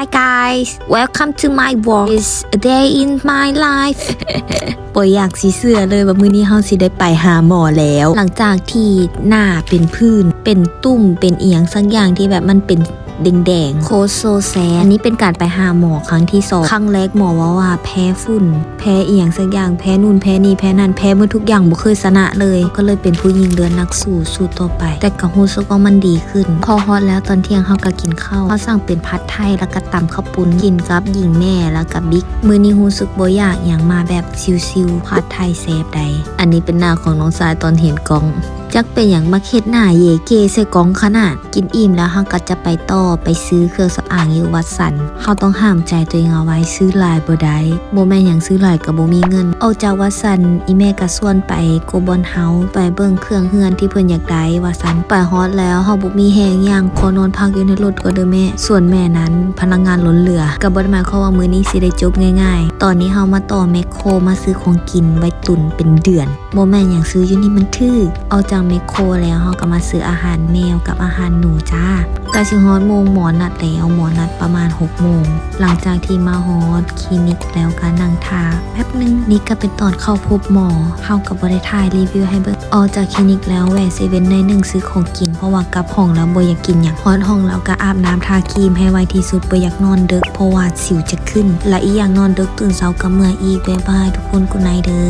Hi guys, welcome to my world. It's a day in my life บ่อยากสิเชื่อเลยว่ามื้อนี้เฮาสิได้ไปหาหมอแล้ว หลังจากที่หน้าเป็นผื่นเป็นตุ่มเป็นเอียงสักอย่างที่แบบมันเป็นแดงๆโคโซแซอันนี้เป็นการไปหาหมอครั้งที่2ครั้งแรกหมอว่าแพ้ฝุ่นแพ้เอียงสักอย่างแพ้นู่นแพ้นี่แพ้นั่นแพ้หมดทุกอย่างบ่เคยชนะเลยก็เลยเป็นผู้หญิงเดือนนักสู้ต่อไปแต่ก็รู้สึกว่ามันดีขึ้นพอฮอตแล้วตอนเที่ยงเฮาก็กินข้าวเฮาสั่งเป็นผัดไทยแล้วก็ตำข้าวปุ้นกินกับหญิงแม่แล้วก็บิ๊กมื้อนี้รู้สึกบ่อยากหยังมาแบบชิวๆผัดไทยแซ่บใดอันนี้เป็นหน้าของน้องสายตอนเห็นกล้องจักเป็นอย่างมาเฮ็ดหน้าเยเกใส่กล่องขนาดกินอิ่มแล้วเฮาก็จะไปต่อไปซื้อเครื่องสำอางอยู่วัดสันเฮาต้องห้ามใจตัวเองเอาไว้ซื้อหลายบ่ได้บ่แม่นหยังซื้อหลายก็บ่มีเงินออกจากวัดสันอีแม่ก็ชวนไปโกบอนเฮาส์ไปเบิ่งเครื่องเฮือนที่เพิ่นอยากได้ว่าซั่นไปฮอดแล้วเฮาบ่มีแฮงหยังขอนอนพักอยู่ในรถก็เด้อแม่ส่วนแม่นั้นพนักงานล้นเหลือก็บ่ได้หมายความว่ามื้อนี้สิได้จบง่ายๆตอนนี้เฮามาต่อแมคโครมาซื้อของกินไว้ตุนเป็นเดือนบ่แม่นหยังซื้ออยู่นี่มันถูกเอาจากแมคโครแล้วเฮาก็มาซื้ออาหารแมวกับอาหารหนูจ้าก็สิฮอดโมงหมอนัดแล้วหมอนัดประมาณ 6 โมงหลังจากที่มาฮอดคลินิกแล้วก็นั่งทาแป๊บนึงนี่ก็เป็นตอนเข้าพบหมอเฮาก็บ่ได้ถ่ายรีวิวให้เบิ่งออกจากคลินิกแล้วแวะเซเว่นหน่อยนึงซื้อของกินเพราะว่ากลับห้องแล้วบ่อยากกินหยังฮอดห้องแล้วก็อาบน้ำทาครีมให้ไวที่สุดบ่อยากนอนดึกเพราะว่าสิวจะขึ้นและอีกอย่างนอนดึกตื่นเช้าก็เมื่อยอีกบ๊ายบายทุกคนกุดไนท์เด้อ